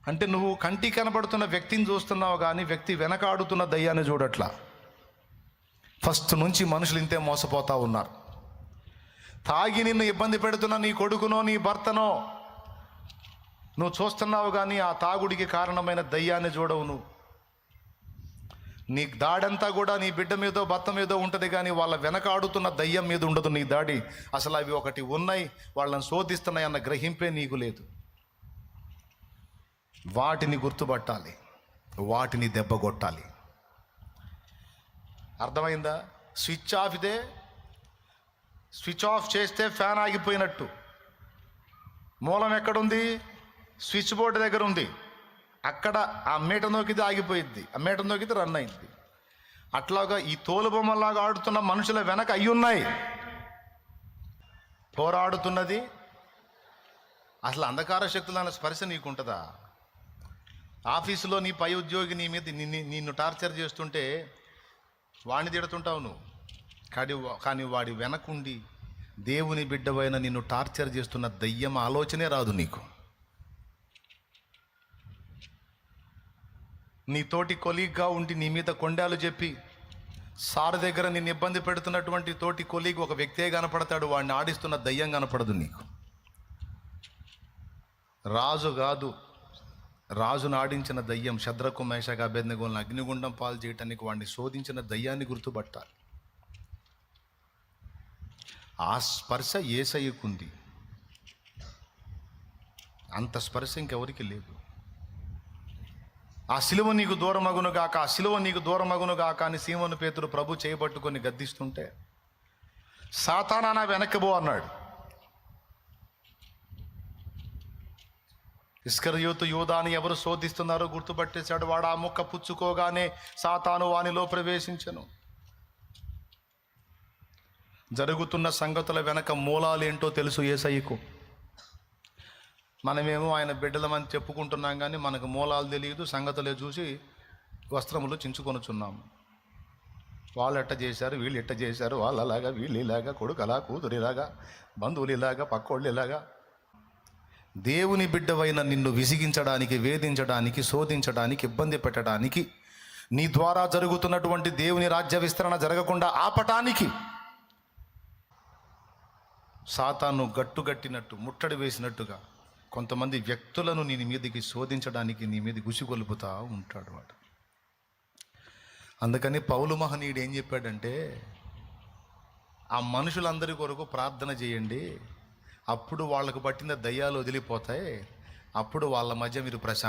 అంటే నువ్వు కంటికి కనబడుతున్న వ్యక్తిని చూస్తున్నావు కానీ వ్యక్తి వెనకాడుతున్న దయ్యాన్ని చూడట్లా. ఫస్ట్ నుంచి మనుషులు ఇంతే మోసపోతూ ఉన్నారు. తాగి నిన్ను ఇబ్బంది పెడుతున్న నీ కొడుకునో నీ భర్తనో నువ్వు చూస్తున్నావు కానీ ఆ తాగుడికి కారణమైన దయ్యాన్ని చూడవు. నువ్వు నీ దాడంతా కూడా నీ బిడ్డ మీదో భర్త మీదో ఉంటుంది కానీ వాళ్ళ వెనకాడుతున్న దయ్యం మీద ఉండదు నీ దాడి. అసలు అవి ఒకటి ఉన్నాయి, వాళ్ళని శోధిస్తున్నాయి అన్న గ్రహింపే నీకు లేదు. వాటిని గుర్తుపట్టాలి, వాటిని దెబ్బగొట్టాలి. అర్థమైందా? స్విచ్ ఆఫ్ ఇదే, స్విచ్ ఆఫ్ చేస్తే ఫ్యాన్ ఆగిపోయినట్టు. మూలం ఎక్కడుంది? స్విచ్ బోర్డు దగ్గర ఉంది. అక్కడ ఆ మీట నొక్కితే ఆగిపోయింది, ఆ మీట నొక్కితే రన్ అయింది. అట్లాగా ఈ తోలుబొమ్మలాగా ఆడుతున్న మనుషుల వెనక అయ్యున్నాయి. పోరాడుతున్నది అసలు అంధకార శక్తులన్న స్పర్శ నీకుంటుందా? ఆఫీసులో నీ పై ఉద్యోగి నీ మీద నిన్ను టార్చర్ చేస్తుంటే వాడిని తిడుతుంటావు నువ్వు, కానీ వాడి వెనకుండి దేవుని బిడ్డవైన నిన్ను టార్చర్ చేస్తున్న దయ్యం ఆలోచనే రాదు నీకు. నీ తోటి కొలీగ్గా ఉండి నీ మీద కొండాలు చెప్పి సార్ దగ్గర నిన్ను ఇబ్బంది పెడుతున్నటువంటి తోటి కొలీగ్ ఒక వ్యక్తే కనపడతాడు, వాడిని ఆడిస్తున్న దయ్యం కనపడదు నీకు. రాజు కాదు, రాజును ఆడించిన దయ్యం శద్రకు మేషక అబేద్నెగోలను అగ్నిగుండం పాలు చేయటానికి వాడిని శోధించిన దయ్యాన్ని గుర్తుపట్టాలి. ఆ స్పర్శ యేసయ్యకుంది, అంత స్పర్శ ఇంకెవరికి లేదు. ఆ సిలువ నీకు దూరమగును గాక, ఆ సిలువ నీకు దూరమగును గాక అని సీమోను పేతురు ప్రభు చేయబట్టుకొని గద్దిస్తుంటే సాతానా నా వెనక్కి పో అన్నాడు. ఇస్కరియోతు యూదాని ఎవరు శోధిస్తున్నారో గుర్తుపట్టేశాడు. వాడు ఆ ముక్క పుచ్చుకోగానే సాతాను వానిలో ప్రవేశించెను. జరుగుతున్న సంగతుల వెనక మూలాలేంటో తెలుసు యేసయ్యకు. మనమేమో ఆయన బిడ్డలమని చెప్పుకుంటున్నాం కానీ మనకు మూలాలు తెలియదు. సంగతులే చూసి వస్త్రములు చించుకొనుచున్నాము. వాళ్ళు ఎట్ట చేశారు, వీళ్ళు ఎట్ట చేశారు, వాళ్ళు అలాగా, వీళ్ళు ఇలాగా, కొడుకు అలా, కూతురు ఇలాగా, బంధువులు ఇలాగా, పక్కోళ్ళు ఇలాగా. దేవుని బిడ్డవైన నిన్ను విసిగించడానికి, వేధించడానికి, శోధించడానికి, ఇబ్బంది పెట్టడానికి, నీ ద్వారా జరుగుతున్నటువంటి దేవుని రాజ్య విస్తరణ జరగకుండా ఆపటానికి సాతాను గట్టుగట్టినట్టు, ముట్టడి వేసినట్టుగా కొంతమంది వ్యక్తులను నీ మీదకి శోధించడానికి నీ మీద గుసిగొలుపుతా ఉంటాడు వాడు. అందుకని పౌలు మహనీయుడు ఏం చెప్పాడంటే, ఆ మనుషులందరి కొరకు ప్రార్థన చేయండి, అప్పుడు వాళ్ళకు పట్టిన దయ్యాలు వదిలిపోతాయి, అప్పుడు వాళ్ళ మధ్య మీరు ప్రశాంత